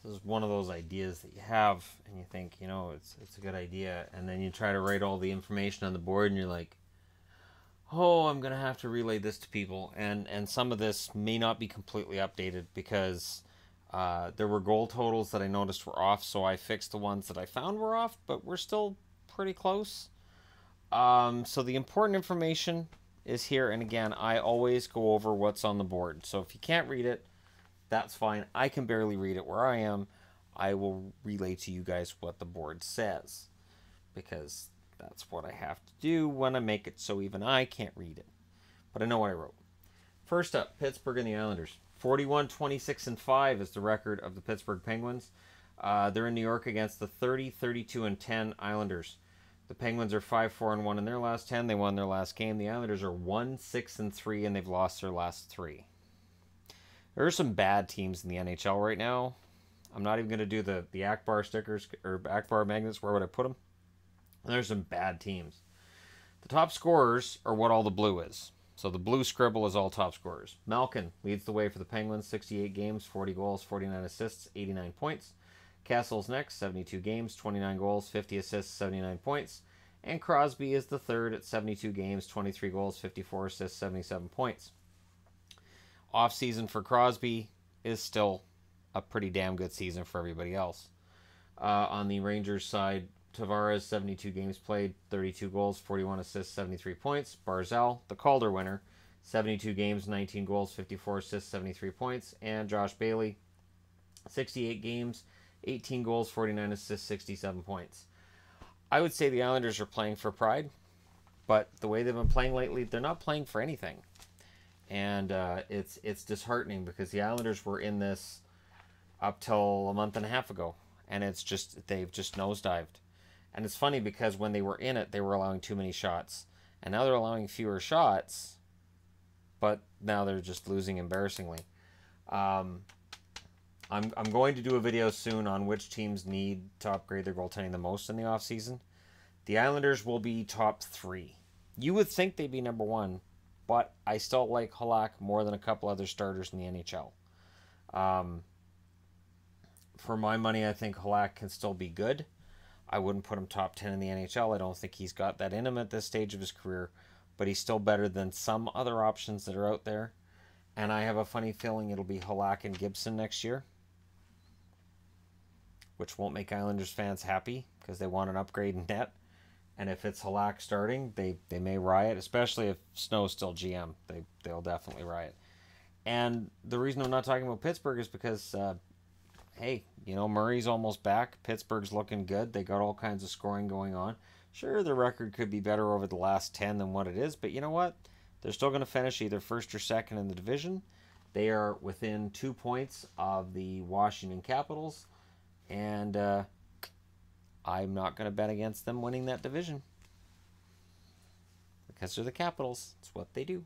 is one of those ideas that you have, and you think, it's a good idea, and then you try to write all the information on the board, and you're like, oh, I'm gonna have to relay this to people, and some of this may not be completely updated because there were goal totals that I noticed were off, so I fixed the ones that I found were off, but we're still pretty close. So the important information is here, and again, I always go over what's on the board. So if you can't read it, that's fine. I can barely read it where I am. I will relay to you guys what the board says, because that's what I have to do when I make it so even I can't read it. But I know what I wrote. First up, Pittsburgh and the Islanders. 41, 26, and 5 is the record of the Pittsburgh Penguins. They're in New York against the 30, 32, and 10 Islanders. The Penguins are 5, 4, and 1 in their last 10. They won their last game. The Islanders are 1, 6, and 3, and they've lost their last 3. There are some bad teams in the NHL right now. I'm not even going to do the Akbar stickers or Akbar magnets. Where would I put them? There's some bad teams. The top scorers are what all the blue is. So the blue scribble is all top scorers. Malkin leads the way for the Penguins, 68 games, 40 goals, 49 assists, 89 points. Kessel's next, 72 games, 29 goals, 50 assists, 79 points. And Crosby is the third at 72 games, 23 goals, 54 assists, 77 points. Off-season for Crosby is still a pretty damn good season for everybody else. On the Rangers side, Tavares, 72 games played, 32 goals, 41 assists, 73 points. Barzal, the Calder winner, 72 games, 19 goals, 54 assists, 73 points. And Josh Bailey, 68 games, 18 goals, 49 assists, 67 points. I would say the Islanders are playing for pride, but the way they've been playing lately, they're not playing for anything. And it's disheartening because the Islanders were in this up till a month and a half ago, and they've just nosedived. And it's funny because when they were in it, they were allowing too many shots, and now they're allowing fewer shots, but now they're just losing embarrassingly. I'm going to do a video soon on which teams need to upgrade their goaltending the most in the offseason. The Islanders will be top 3. You would think they'd be number 1, but I still like Halak more than a couple other starters in the NHL. For my money, I think Halak can still be good. I wouldn't put him top 10 in the NHL. I don't think he's got that in him at this stage of his career, but he's still better than some other options that are out there. And I have a funny feeling it'll be Halak and Gibson next year, which won't make Islanders fans happy because they want an upgrade in net. And if it's Halak starting, they may riot, especially if Snow's still GM. They'll definitely riot. And the reason I'm not talking about Pittsburgh is because, hey, Murray's almost back. Pittsburgh's looking good. They got all kinds of scoring going on. Sure, the record could be better over the last 10 than what it is, but you know what? They're still going to finish either first or second in the division. They are within 2 points of the Washington Capitals, and I'm not going to bet against them winning that division because they're the Capitals. It's what they do.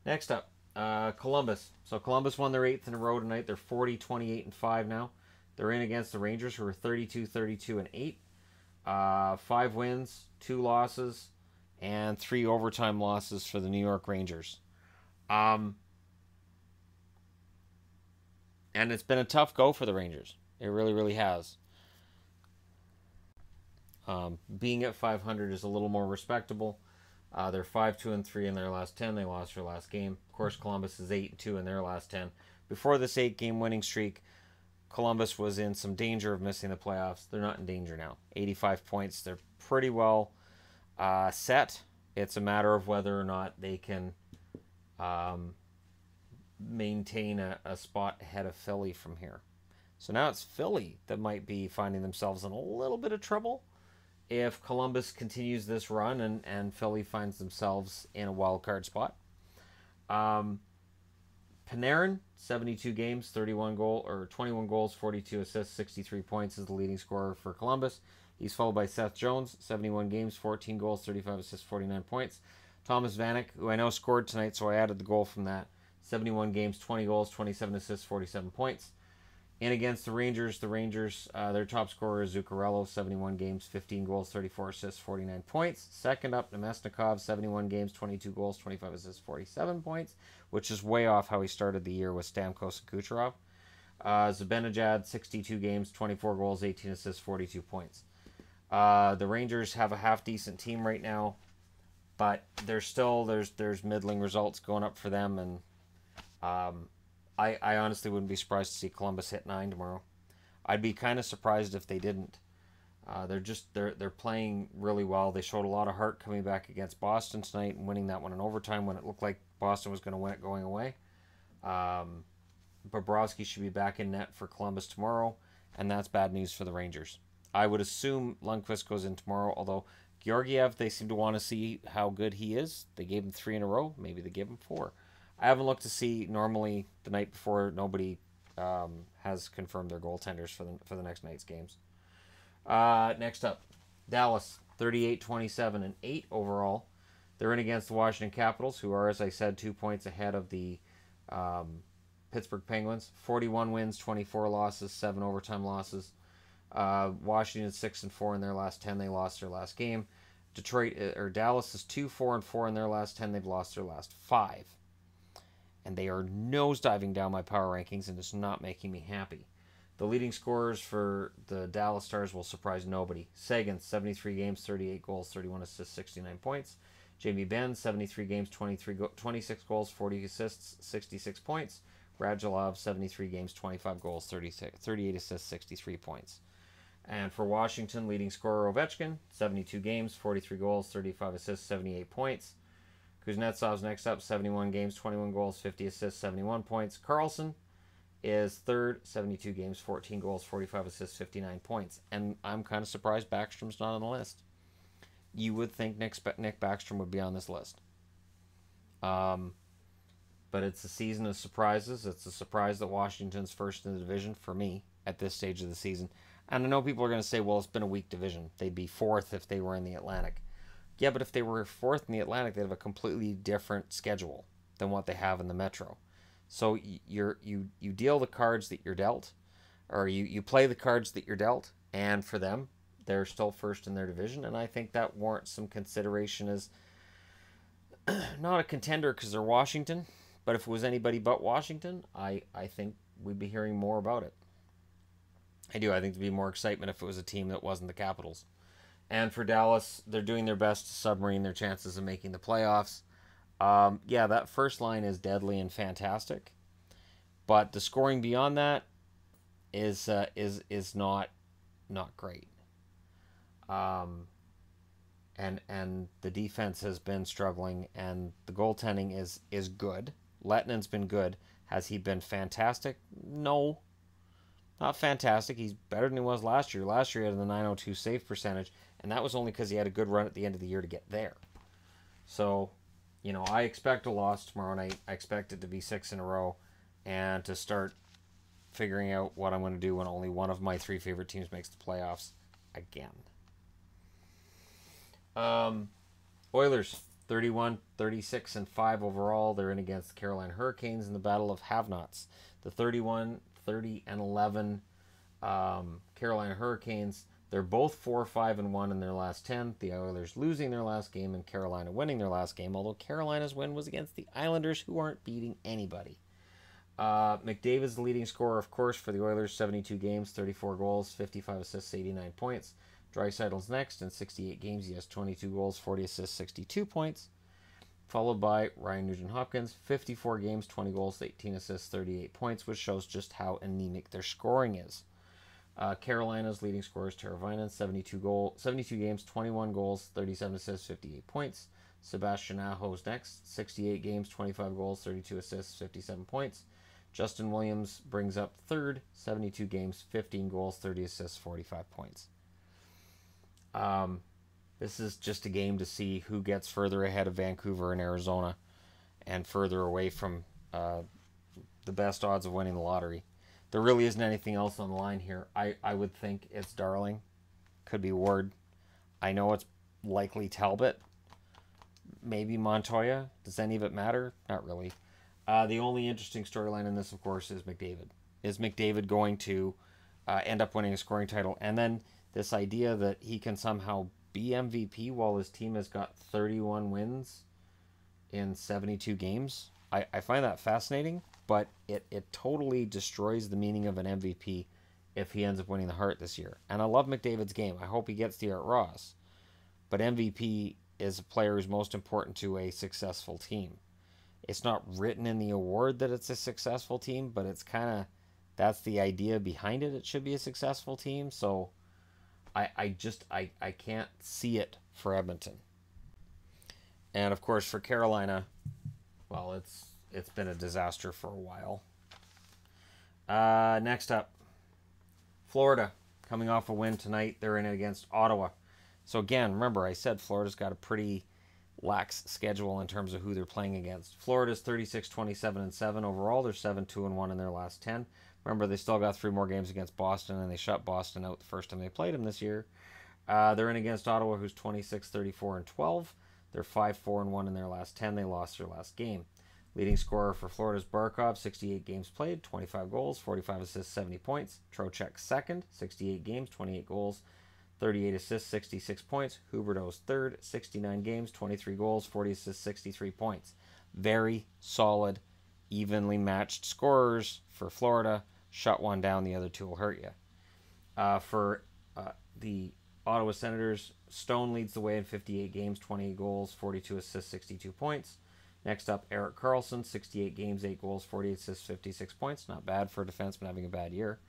Next up, Columbus. So Columbus won their 8th in a row tonight. They're 40, 28, and 5 now. They're in against the Rangers, who are 32, 32, and 8. 5 wins, 2 losses, and 3 overtime losses for the New York Rangers. And it's been a tough go for the Rangers. It really, really has. Being at 500 is a little more respectable. They're 5-2 and 3 in their last 10. They lost their last game. Of course, Columbus is 8-2 in their last 10. Before this 8-game winning streak, Columbus was in some danger of missing the playoffs. They're not in danger now. 85 points. They're pretty well set. It's a matter of whether or not they can maintain a spot ahead of Philly from here. So now it's Philly that might be finding themselves in a little bit of trouble if Columbus continues this run and Philly finds themselves in a wild card spot. Panarin, 72 games, 21 goals, 42 assists, 63 points is the leading scorer for Columbus. He's followed by Seth Jones, 71 games, 14 goals, 35 assists, 49 points. Thomas Vanek, who I know scored tonight, so I added the goal from that. 71 games, 20 goals, 27 assists, 47 points. And against the Rangers, their top scorer is Zuccarello, 71 games, 15 goals, 34 assists, 49 points. Second up, Nemesnikov, 71 games, 22 goals, 25 assists, 47 points, which is way off how he started the year with Stamkos and Kucherov. Zibanejad, 62 games, 24 goals, 18 assists, 42 points. The Rangers have a half-decent team right now, but there's middling results going up for them, and I honestly wouldn't be surprised to see Columbus hit 9 tomorrow. I'd be kind of surprised if they didn't. They're playing really well. They showed a lot of heart coming back against Boston tonight and winning that one in overtime when it looked like Boston was going to win it going away. Bobrovsky should be back in net for Columbus tomorrow, and that's bad news for the Rangers. I would assume Lundqvist goes in tomorrow, although Georgiev, they seem to want to see how good he is. They gave him 3 in a row. Maybe they give him 4. I haven't looked to see. Normally, the night before, nobody has confirmed their goaltenders for the next night's games. Next up, Dallas, 38-27 and 8 overall. They're in against the Washington Capitals, who are, as I said, 2 points ahead of the Pittsburgh Penguins. 41 wins, 24 losses, 7 overtime losses. Washington 6-4 in their last 10. They lost their last game. Dallas is 2-4-4 in their last 10. They've lost their last 5. And they are nosediving down my power rankings, and it's not making me happy. The leading scorers for the Dallas Stars will surprise nobody. Sagan, 73 games, 38 goals, 31 assists, 69 points. Jamie Benn, 73 games, 26 goals, 40 assists, 66 points. Radulov, 73 games, 25 goals, 38 assists, 63 points. And for Washington, leading scorer Ovechkin, 72 games, 43 goals, 35 assists, 78 points. Kuznetsov's next up, 71 games, 21 goals, 50 assists, 71 points. Carlson is third, 72 games, 14 goals, 45 assists, 59 points. And I'm kind of surprised Backstrom's not on the list. You would think Nick Backstrom would be on this list. But it's a season of surprises. It's a surprise that Washington's first in the division for me at this stage of the season. And I know people are going to say, well, it's been a weak division. They'd be 4th if they were in the Atlantic. Yeah, but if they were 4th in the Atlantic, they'd have a completely different schedule than what they have in the Metro. So you deal the cards that you're dealt, or you play the cards that you're dealt, and for them, they're still first in their division, and I think that warrants some consideration as not a contender because they're Washington, but if it was anybody but Washington, I think we'd be hearing more about it. I think there'd be more excitement if it was a team that wasn't the Capitals. And for Dallas, they're doing their best to submarine their chances of making the playoffs. That first line is deadly and fantastic, but the scoring beyond that is not great. And the defense has been struggling, and the goaltending is good. Lettinen's been good. Has he been fantastic? No, not fantastic. He's better than he was last year. Last year he had the .902 save percentage, and that was only because he had a good run at the end of the year to get there. So, I expect a loss tomorrow night. I expect it to be 6 in a row, and to start figuring out what I'm going to do when only one of my 3 favorite teams makes the playoffs again. Oilers, 31, 36, and 5 overall. They're in against the Carolina Hurricanes in the Battle of Have-Nots. The 31, 30, and 11 Carolina Hurricanes, they're both 4-5-1 in their last 10. The Oilers losing their last game and Carolina winning their last game, although Carolina's win was against the Islanders, who aren't beating anybody. McDavid's the leading scorer, of course, for the Oilers, 72 games, 34 goals, 55 assists, 89 points. Draisaitl's next. In 68 games, he has 22 goals, 40 assists, 62 points. Followed by Ryan Nugent-Hopkins, 54 games, 20 goals, 18 assists, 38 points, which shows just how anemic their scoring is. Carolina's leading scorer is Teravainen, 72 games, 21 goals, 37 assists, 58 points. Sebastian Aho's next, 68 games, 25 goals, 32 assists, 57 points. Justin Williams brings up third, 72 games, 15 goals, 30 assists, 45 points. This is just a game to see who gets further ahead of Vancouver and Arizona and further away from the best odds of winning the lottery. There really isn't anything else on the line here. I would think it's Darling. Could be Ward. I know it's likely Talbot. Maybe Montoya. Does any of it matter? Not really. The only interesting storyline in this, of course, is McDavid. Is McDavid going to end up winning a scoring title? And then this idea that he can somehow be MVP while his team has got 31 wins in 72 games. I find that fascinating. but it totally destroys the meaning of an MVP if he ends up winning the Hart this year. And I love McDavid's game. I hope he gets the Art Ross. But MVP is a player who's most important to a successful team. It's not written in the award that it's a successful team, but it's kind of, that's the idea behind it. It should be a successful team. So I can't see it for Edmonton. And of course for Carolina, well, it's been a disaster for a while. Next up, Florida, coming off a win tonight. They're in it against Ottawa. So again, remember I said Florida's got a pretty lax schedule in terms of who they're playing against. Florida's 36-27-7 overall. They're 7-2-1 in their last 10. Remember, they still got 3 more games against Boston, and they shut Boston out the first time they played them this year. They're in against Ottawa, who's 26-34-12. They're 5-4-1 in their last 10. They lost their last game. Leading scorer for Florida's Barkov, 68 games played, 25 goals, 45 assists, 70 points. Trocheck second, 68 games, 28 goals, 38 assists, 66 points. Huberdeau's third, 69 games, 23 goals, 40 assists, 63 points. Very solid, evenly matched scorers for Florida. Shut one down, the other two will hurt you. For the Ottawa Senators, Stone leads the way in 58 games, 28 goals, 42 assists, 62 points. Next up, Erik Karlsson, 68 games, 8 goals, 48 assists, 56 points. Not bad for a defenseman having a bad year.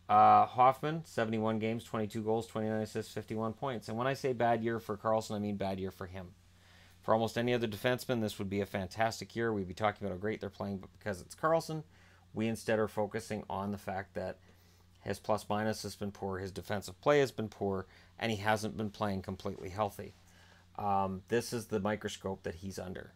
Hoffman, 71 games, 22 goals, 29 assists, 51 points. And when I say bad year for Karlsson, I mean bad year for him. For almost any other defenseman, this would be a fantastic year. We'd be talking about how great they're playing, but because it's Karlsson, we instead are focusing on the fact that his plus-minus has been poor, his defensive play has been poor, and he hasn't been playing completely healthy. This is the microscope that he's under.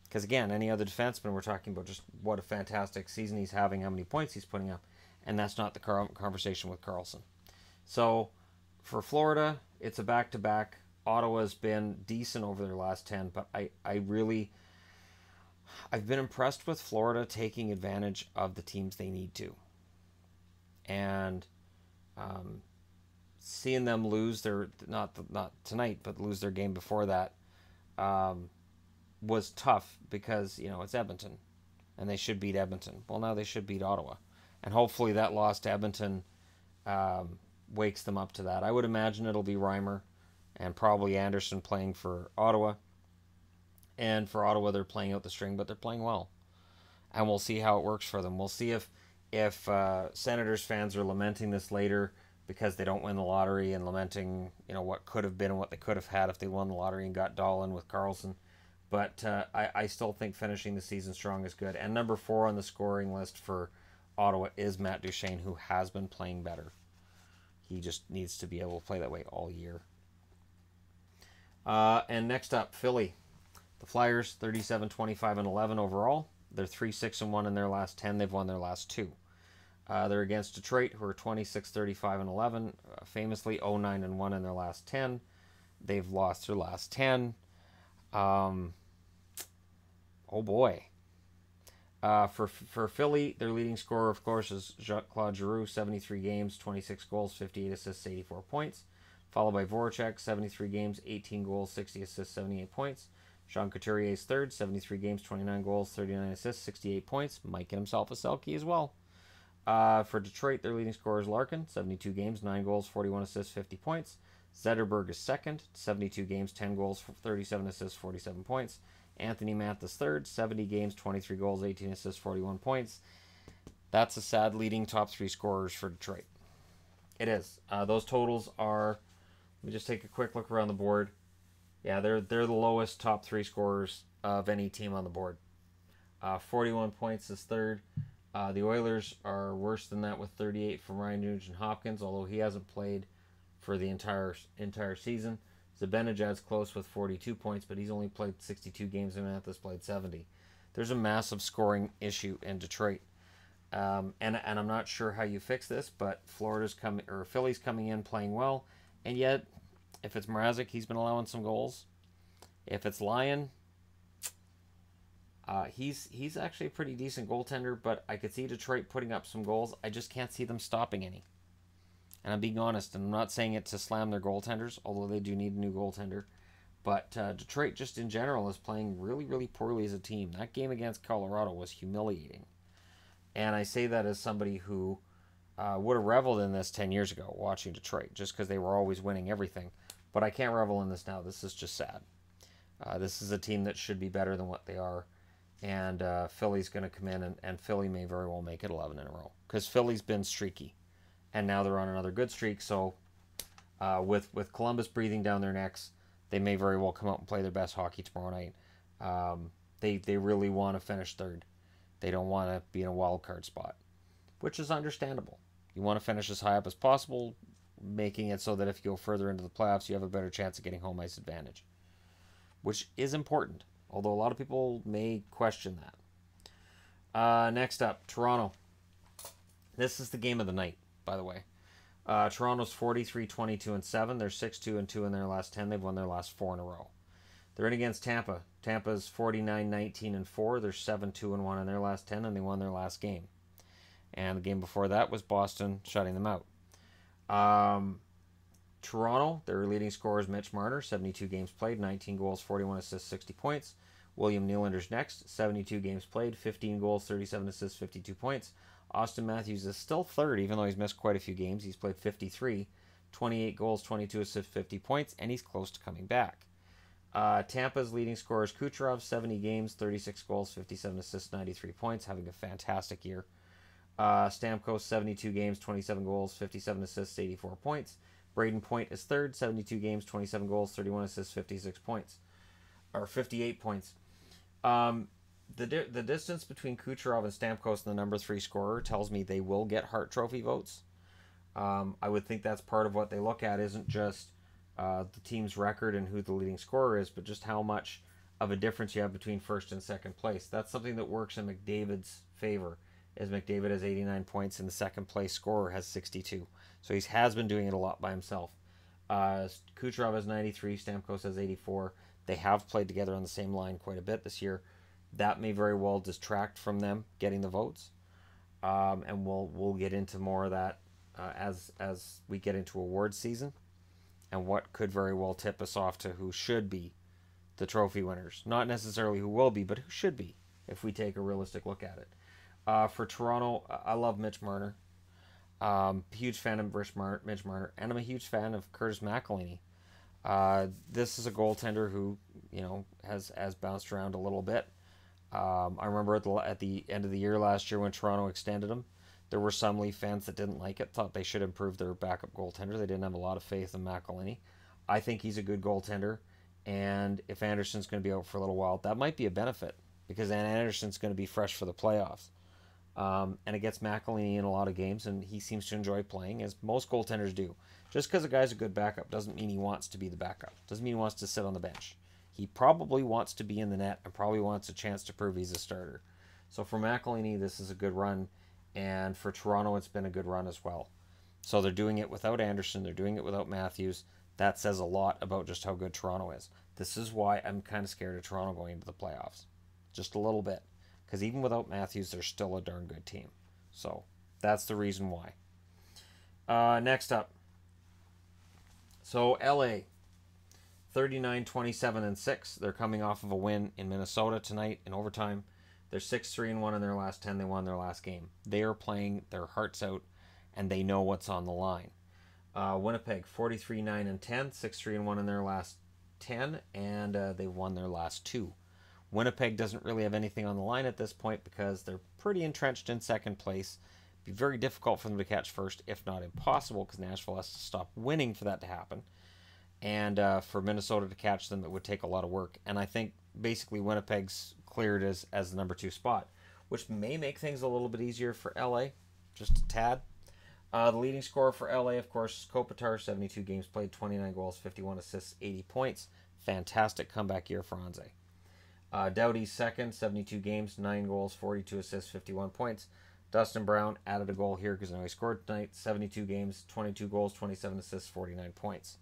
Because again, any other defenseman, we're talking about just what a fantastic season he's having, how many points he's putting up, and that's not the conversation with Karlsson. So for Florida, it's a back-to-back. Ottawa's been decent over their last 10, but I've been impressed with Florida taking advantage of the teams they need to. And seeing them lose their, not tonight, but lose their game before that, was tough because, it's Edmonton and they should beat Edmonton. Well, now they should beat Ottawa. And hopefully that loss to Edmonton wakes them up to that. I would imagine it'll be Reimer and probably Anderson playing for Ottawa. And for Ottawa, they're playing out the string, but they're playing well. And we'll see how it works for them. We'll see if Senators fans are lamenting this later because they don't win the lottery and lamenting, what could have been and what they could have had if they won the lottery and got Dahlin with Karlsson. But I still think finishing the season strong is good. And number 4 on the scoring list for Ottawa is Matt Duchene, who has been playing better. He just needs to be able to play that way all year. And next up, Philly. The Flyers, 37-25-11 overall. They're 3-6-1 in their last 10. They've won their last 2. They're against Detroit, who are 26-35-11. Famously 0-9-1 in their last 10. They've lost their last 10. Oh boy. For Philly, their leading scorer, of course, is Claude Giroux, 73 games, 26 goals, 58 assists, 84 points. Followed by Voracek, 73 games, 18 goals, 60 assists, 78 points. Jean Couturier is third, 73 games, 29 goals, 39 assists, 68 points. Might get himself a Selke as well. For Detroit, their leading scorer is Larkin, 72 games, 9 goals, 41 assists, 50 points. Zetterberg is second, 72 games, 10 goals, 37 assists, 47 points. Anthony Mathis third, 70 games, 23 goals, 18 assists, 41 points. That's a sad leading top 3 scorers for Detroit. It is. Those totals are, let me just take a quick look around the board. Yeah, they're the lowest top 3 scorers of any team on the board. 41 points is third. The Oilers are worse than that with 38 from Ryan Nugent-Hopkins, although he hasn't played for the entire season. Zibanejad's close with 42 points, but he's only played 62 games and Mathis played 70. There's a massive scoring issue in Detroit. And I'm not sure how you fix this, but Philly's coming in playing well, and yet if it's Mrazek, he's been allowing some goals. If it's Lyon, he's actually a pretty decent goaltender, but I could see Detroit putting up some goals. I just can't see them stopping any. And I'm being honest, and I'm not saying it to slam their goaltenders, although they do need a new goaltender. But Detroit, just in general, is playing really, really poorly as a team. That game against Colorado was humiliating. And I say that as somebody who would have reveled in this 10 years ago watching Detroit, just because they were always winning everything. But I can't revel in this now. This is just sad. This is a team that should be better than what they are. And Philly's going to come in, and Philly may very well make it 11 in a row. Because Philly's been streaky. And now they're on another good streak. So with Columbus breathing down their necks, they may very well come out and play their best hockey tomorrow night. They really want to finish third. They don't want to be in a wild card spot, which is understandable. You want to finish as high up as possible, making it so that if you go further into the playoffs, you have a better chance of getting home ice advantage, which is important, although a lot of people may question that. Next up, Toronto. This is the game of the night, by the way. Toronto's 43-22-7. They're 6-2-2 in their last 10. They've won their last 4 in a row. They're in against Tampa. Tampa's 49-19-4. They're 7-2-1 in their last 10, and they won their last game. And the game before that was Boston shutting them out. Toronto, their leading scorer is Mitch Marner, 72 games played, 19 goals, 41 assists, 60 points. William Nylander's next, 72 games played, 15 goals, 37 assists, 52 points. Austin Matthews is still third, even though he's missed quite a few games. He's played 53, 28 goals, 22 assists, 50 points, and he's close to coming back. Tampa's leading scorer is Kucherov, 70 games, 36 goals, 57 assists, 93 points, having a fantastic year. Stamkos, 72 games, 27 goals, 57 assists, 84 points. Braden Point is third, 72 games, 27 goals, 31 assists, 56 points. Or 58 points. The distance between Kucherov and Stamkos, the number 3 scorer, tells me they will get Hart Trophy votes. I would think that's part of what they look at, isn't just the team's record and who the leading scorer is, but just how much of a difference you have between first and second place. That's something that works in McDavid's favor, as McDavid has 89 points and the second place scorer has 62. So he has been doing it a lot by himself. Kucherov has 93, Stamkos has 84. They have played together on the same line quite a bit this year. That may very well distract from them getting the votes. And we'll get into more of that as we get into awards season, and what could very well tip us off to who should be the trophy winners. Not necessarily who will be, but who should be, if we take a realistic look at it. For Toronto, I love Mitch Marner. Huge fan of Mitch Marner, and I'm a huge fan of Curtis McElhinney. This is a goaltender who, has bounced around a little bit. I remember at the end of the year last year when Toronto extended him, there were some Leaf fans that didn't like it, thought they should improve their backup goaltender. They didn't have a lot of faith in McElhinney. I think he's a good goaltender, and if Anderson's going to be out for a little while, that might be a benefit, because Anderson's going to be fresh for the playoffs. And it gets McElhinney in a lot of games, and he seems to enjoy playing, as most goaltenders do. Just because a guy's a good backup doesn't mean he wants to be the backup. Doesn't mean he wants to sit on the bench. He probably wants to be in the net and probably wants a chance to prove he's a starter. So for McElhinney, this is a good run, and for Toronto, it's been a good run as well. So they're doing it without Anderson. They're doing it without Matthews. That says a lot about just how good Toronto is. This is why I'm kind of scared of Toronto going into the playoffs. Just a little bit. Because even without Matthews, they're still a darn good team. So that's the reason why. Next up. So LA, 39-27-6. They're coming off of a win in Minnesota tonight in overtime. They're 6-3-1 in their last 10. They won their last game. They are playing their hearts out, and they know what's on the line. Winnipeg, 43-9-10, 6-3-1 in their last 10, and they won their last 2. Winnipeg doesn't really have anything on the line at this point because they're pretty entrenched in second place. It'd be very difficult for them to catch first, if not impossible, because Nashville has to stop winning for that to happen. And for Minnesota to catch them, it would take a lot of work. And I think basically Winnipeg's cleared as the number 2 spot, which may make things a little bit easier for LA, just a tad. The leading scorer for LA, of course, is Kopitar, 72 games played, 29 goals, 51 assists, 80 points. Fantastic comeback year for Anze. Doughty's second, 72 games, 9 goals, 42 assists, 51 points. Dustin Brown added a goal here because I know he scored tonight. 72 games, 22 goals, 27 assists, 49 points.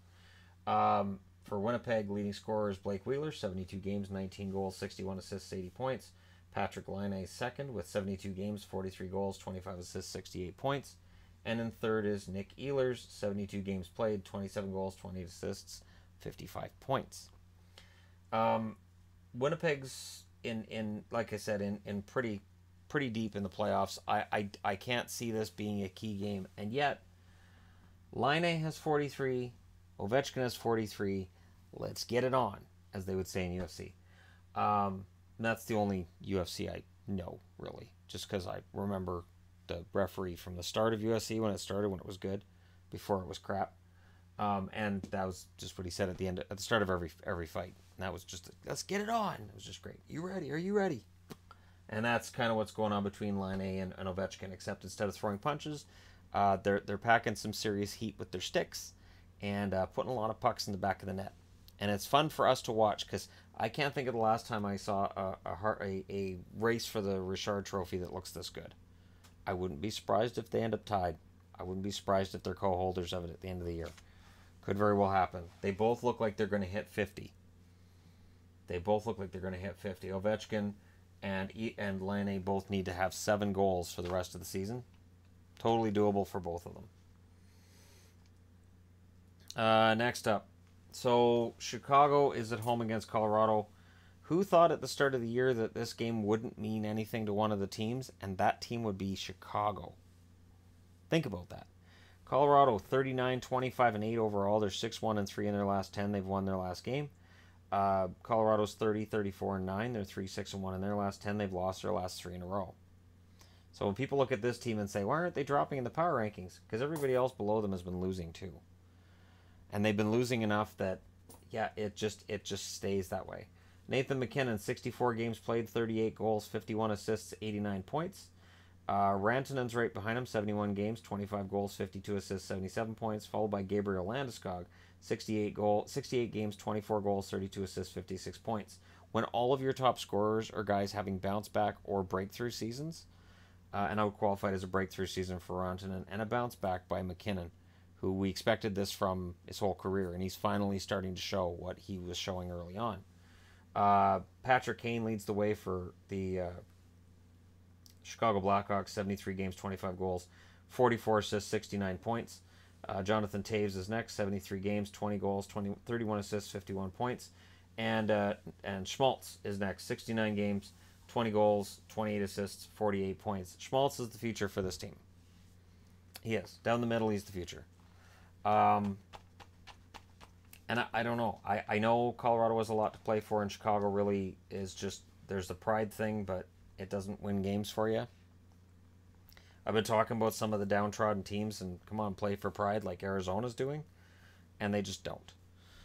For Winnipeg, leading scorer is Blake Wheeler, 72 games, 19 goals, 61 assists, 80 points. Patrick Laine second with 72 games, 43 goals, 25 assists, 68 points. And in third is Nick Ehlers, 72 games played, 27 goals, 20 assists, 55 points. Um, Winnipeg's in like I said in pretty deep in the playoffs. I can't see this being a key game, and yet Laine has 43, Ovechkin has 43. Let's get it on, as they would say in UFC. That's the only UFC I know, really, just because I remember the referee from the start of UFC when it started, when it was good, before it was crap. And that was just what he said at the start of every fight. And that was just, let's get it on. It was just great. You ready? Are you ready? And that's kind of what's going on between Laine and Ovechkin. Except instead of throwing punches, they're packing some serious heat with their sticks and putting a lot of pucks in the back of the net. And it's fun for us to watch because I can't think of the last time I saw a race for the Richard Trophy that looks this good. I wouldn't be surprised if they end up tied. I wouldn't be surprised if they're co-holders of it at the end of the year. Could very well happen. They both look like they're going to hit 50. They both look like they're going to hit 50. Ovechkin and Laine both need to have 7 goals for the rest of the season. Totally doable for both of them. Next up. So Chicago is at home against Colorado. Who thought at the start of the year that this game wouldn't mean anything to one of the teams, and that team would be Chicago? Think about that. Colorado 39, 25, and 8 overall. They're 6-1-3 in their last 10. They've won their last game. Colorado's 30, 34, and 9. They're 3-6-1 in their last 10. They've lost their last 3 in a row. So when people look at this team and say, why aren't they dropping in the power rankings? Because everybody else below them has been losing too. And they've been losing enough that, yeah, it just stays that way. Nathan McKinnon, 64 games played, 38 goals, 51 assists, 89 points. Rantanen's right behind him, 71 games, 25 goals, 52 assists, 77 points, followed by Gabriel Landeskog, 68 games, 24 goals, 32 assists, 56 points. When all of your top scorers are guys having bounce back or breakthrough seasons, and I would qualify it as a breakthrough season for Rantanen, and a bounce back by McKinnon, who we expected this from his whole career, and he's finally starting to show what he was showing early on. Patrick Kane leads the way for the Chicago Blackhawks, 73 games, 25 goals, 44 assists, 69 points. Jonathan Toews is next, 73 games, 20 goals, 31 assists, 51 points. And Schmaltz is next, 69 games, 20 goals, 28 assists, 48 points. Schmaltz is the future for this team. He is. Down the middle, he's the future. And I don't know. I know Colorado has a lot to play for, and Chicago really is just, there's the pride thing, but it doesn't win games for you. I've been talking about some of the downtrodden teams, and come on, play for pride like Arizona's doing, and they just don't.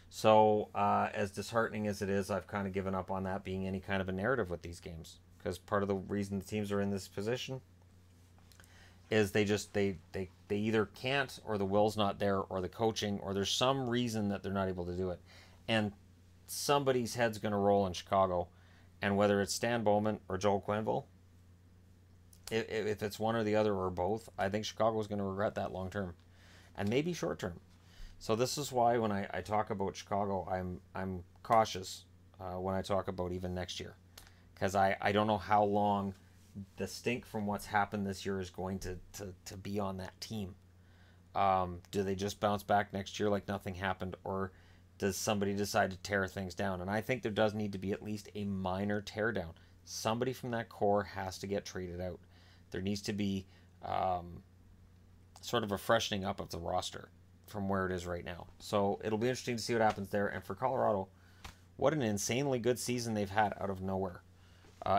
So, as disheartening as it is, I've kind of given up on that being any kind of a narrative with these games, because part of the reason the teams are in this position is they either can't, or the will's not there, or the coaching, or there's some reason that they're not able to do it. And somebody's head's going to roll in Chicago, and whether it's Stan Bowman or Joel Quenneville, if it's one or the other or both, I think Chicago's going to regret that long term, and maybe short term. So this is why when I talk about Chicago, I'm cautious when I talk about even next year, because I don't know how long the stink from what's happened this year is going to be on that team. Do they just bounce back next year like nothing happened, or does somebody decide to tear things down? And I think there does need to be at least a minor teardown. Somebody from that core has to get traded out. There needs to be sort of a freshening up of the roster from where it is right now. So it'll be interesting to see what happens there. And for Colorado, what an insanely good season they've had out of nowhere.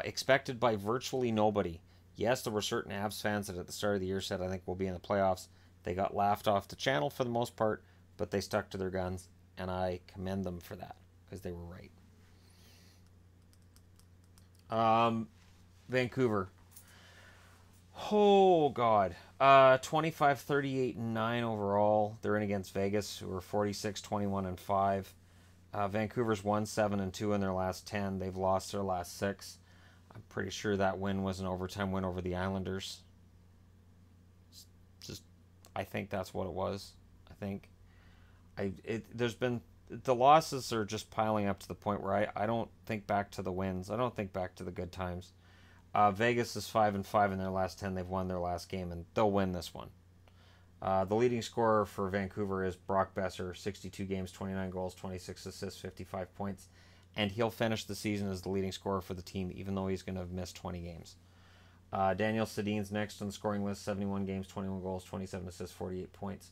Expected by virtually nobody. Yes, there were certain Avs fans that at the start of the year said, I think we'll be in the playoffs. They got laughed off the channel for the most part, but they stuck to their guns, and I commend them for that, because they were right. Vancouver. Oh, God. 25, 38, and 9 overall. They're in against Vegas, who are 46, 21, and 5. Vancouver's won 7 and 2 in their last 10. They've lost their last 6. I'm pretty sure that win was an overtime win over the Islanders. I think that's what it was. There's been, the losses are just piling up to the point where I don't think back to the wins. I don't think back to the good times. Vegas is 5 and 5 in their last 10. They've won their last game, and they'll win this one. The leading scorer for Vancouver is Brock Besser, 62 games, 29 goals, 26 assists, 55 points. and he'll finish the season as the leading scorer for the team, even though he's going to have missed 20 games. Daniel Sedin's next on the scoring list, 71 games, 21 goals, 27 assists, 48 points.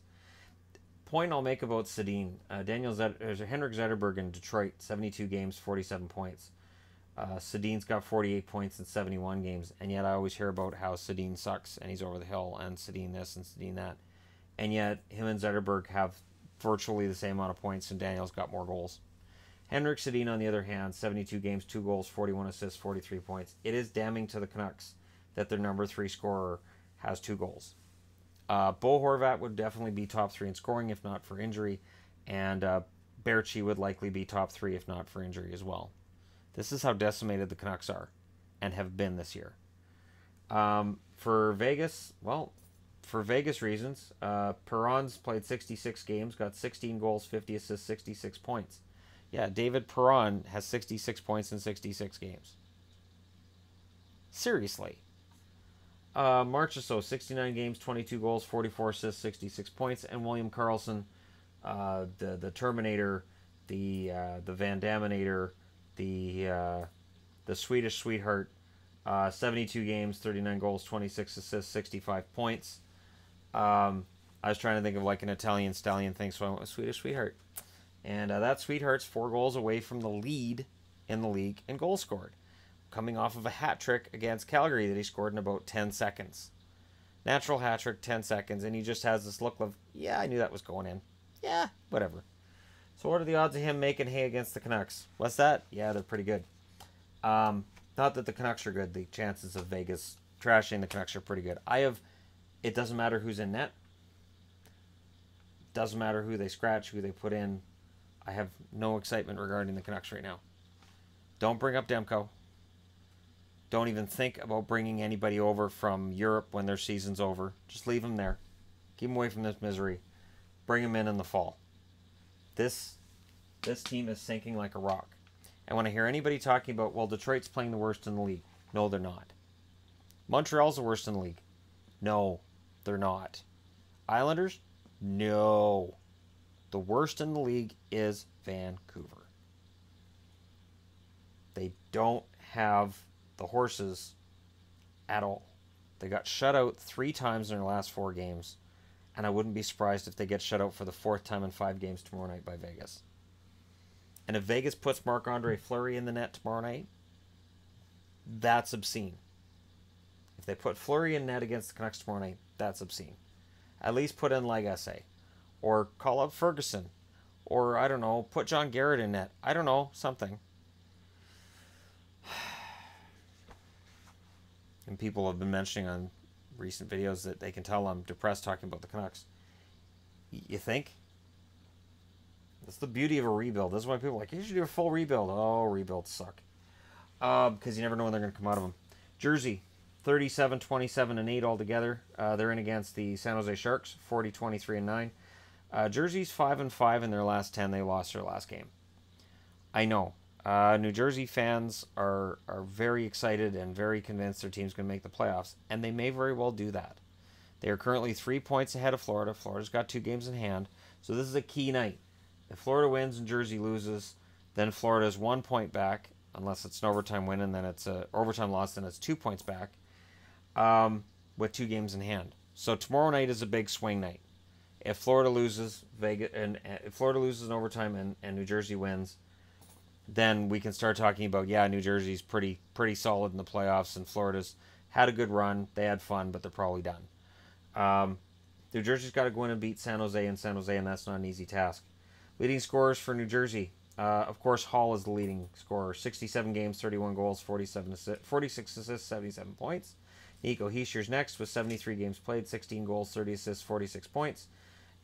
Point I'll make about Sedin, Henrik Zetterberg in Detroit, 72 games, 47 points. Sedin's got 48 points in 71 games, and yet I always hear about how Sedin sucks and he's over the hill and Sedin this and Sedin that. And yet him and Zetterberg have virtually the same amount of points, and Daniel's got more goals. Henrik Sedin, on the other hand, 72 games, 2 goals, 41 assists, 43 points. It is damning to the Canucks that their number 3 scorer has 2 goals. Bo Horvat would definitely be top 3 in scoring if not for injury, and Berchi would likely be top 3 if not for injury as well. This is how decimated the Canucks are and have been this year. For Vegas, well, for Vegas reasons, Perron's played 66 games, got 16 goals, 50 assists, 66 points. Yeah, David Perron has 66 points in 66 games. Seriously. Marchessault, 69 games, 22 goals, 44 assists, 66 points. And William Karlsson, the Terminator, the Van Daminator, the Swedish sweetheart, 72 games, 39 goals, 26 assists, 65 points. I was trying to think of like an Italian stallion thing, so I went with Swedish sweetheart. And that sweetheart's 4 goals away from the lead in the league in goals scored, coming off of a hat trick against Calgary that he scored in about 10 seconds. Natural hat trick, 10 seconds, and he just has this look of, yeah, I knew that was going in. Yeah, whatever. So what are the odds of him making hay against the Canucks? What's that? Yeah, they're pretty good. Not that the Canucks are good. The chances of Vegas trashing the Canucks are pretty good. It doesn't matter who's in net. Doesn't matter who they scratch, who they put in. I have no excitement regarding the Canucks right now. Don't bring up Demko. Don't even think about bringing anybody over from Europe when their season's over. Just leave them there. Keep them away from this misery. Bring them in the fall. This team is sinking like a rock. And when I hear anybody talking about, well, Detroit's playing the worst in the league. No, they're not. Montreal's the worst in the league. No, they're not. Islanders? No. The worst in the league is Vancouver. They don't have the horses at all. They got shut out 3 times in their last 4 games, and I wouldn't be surprised if they get shut out for the 4th time in 5 games tomorrow night by Vegas. And if Vegas puts Marc-Andre Fleury in the net tomorrow night, that's obscene. If they put Fleury in net against the Canucks tomorrow night, that's obscene. At least put in Lagacé. Or call up Ferguson. Or, I don't know, put John Garrett in net. I don't know, something. And people have been mentioning on recent videos that they can tell I'm depressed talking about the Canucks. You think? That's the beauty of a rebuild. This is why people are like, you should do a full rebuild. Oh, rebuilds suck. Because you never know when they're going to come out of them. Jersey, 37, 27, and 8 altogether. They're in against the San Jose Sharks, 40, 23, and 9. Jersey's 5-5 in their last 10. They lost their last game. I know. New Jersey fans are very excited and very convinced their team's going to make the playoffs, and they may very well do that. They are currently 3 points ahead of Florida. Florida's got 2 games in hand, so this is a key night. If Florida wins and Jersey loses, then Florida's 1 point back, unless it's an overtime win, and then it's an overtime loss, then it's 2 points back, with 2 games in hand. So tomorrow night is a big swing night. If Florida loses, if Florida loses in overtime and New Jersey wins, then we can start talking about, yeah, New Jersey's pretty solid in the playoffs, and Florida's had a good run. They had fun, but they're probably done. New Jersey's got to go in and beat San Jose, and that's not an easy task. Leading scorers for New Jersey. Of course, Hall is the leading scorer. 67 games, 31 goals, 46 assists, 77 points. Nico Heischer's next with 73 games played, 16 goals, 30 assists, 46 points.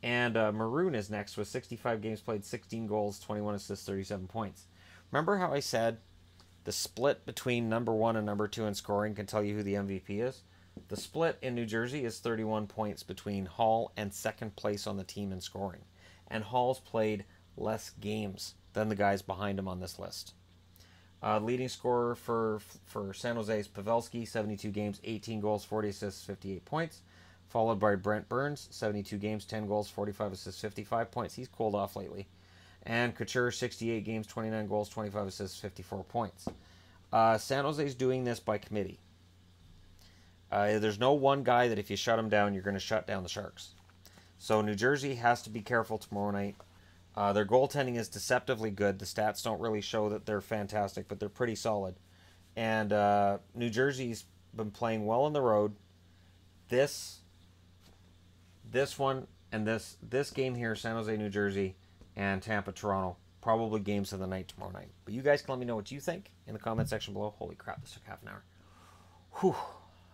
And Maroon is next with 65 games played, 16 goals, 21 assists, 37 points. Remember how I said the split between number 1 and number 2 in scoring can tell you who the MVP is? The split in New Jersey is 31 points between Hall and second place on the team in scoring. And Hall's played less games than the guys behind him on this list. Leading scorer for San Jose is Pavelski, 72 games, 18 goals, 40 assists, 58 points. Followed by Brent Burns, 72 games, 10 goals, 45 assists, 55 points. He's cooled off lately. And Couture, 68 games, 29 goals, 25 assists, 54 points. San Jose's doing this by committee. There's no one guy that if you shut him down, you're going to shut down the Sharks. So New Jersey has to be careful tomorrow night. Their goaltending is deceptively good. The stats don't really show that they're fantastic, but they're pretty solid. And New Jersey's been playing well on the road. This one and this game here, San Jose, New Jersey, and Tampa, Toronto, probably games of the night tomorrow night. But you guys can let me know what you think in the comment section below. Holy crap, this took half an hour. Whew.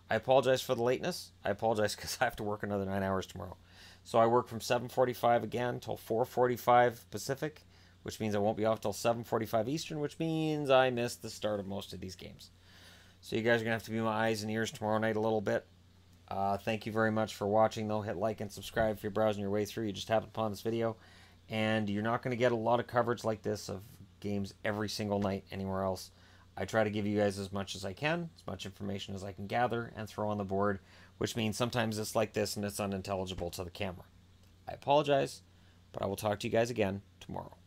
I apologize for the lateness. I apologize because I have to work another 9 hours tomorrow. So I work from 7:45 again till 4:45 Pacific, which means I won't be off till 7:45 Eastern, which means I missed the start of most of these games. So you guys are going to have to be my eyes and ears tomorrow night a little bit. Thank you very much for watching, though. Hit like and subscribe if you're browsing your way through. You just happened upon this video. And you're not going to get a lot of coverage like this of games every single night anywhere else. I try to give you guys as much as I can, as much information as I can gather and throw on the board, which means sometimes it's like this and it's unintelligible to the camera. I apologize, but I will talk to you guys again tomorrow.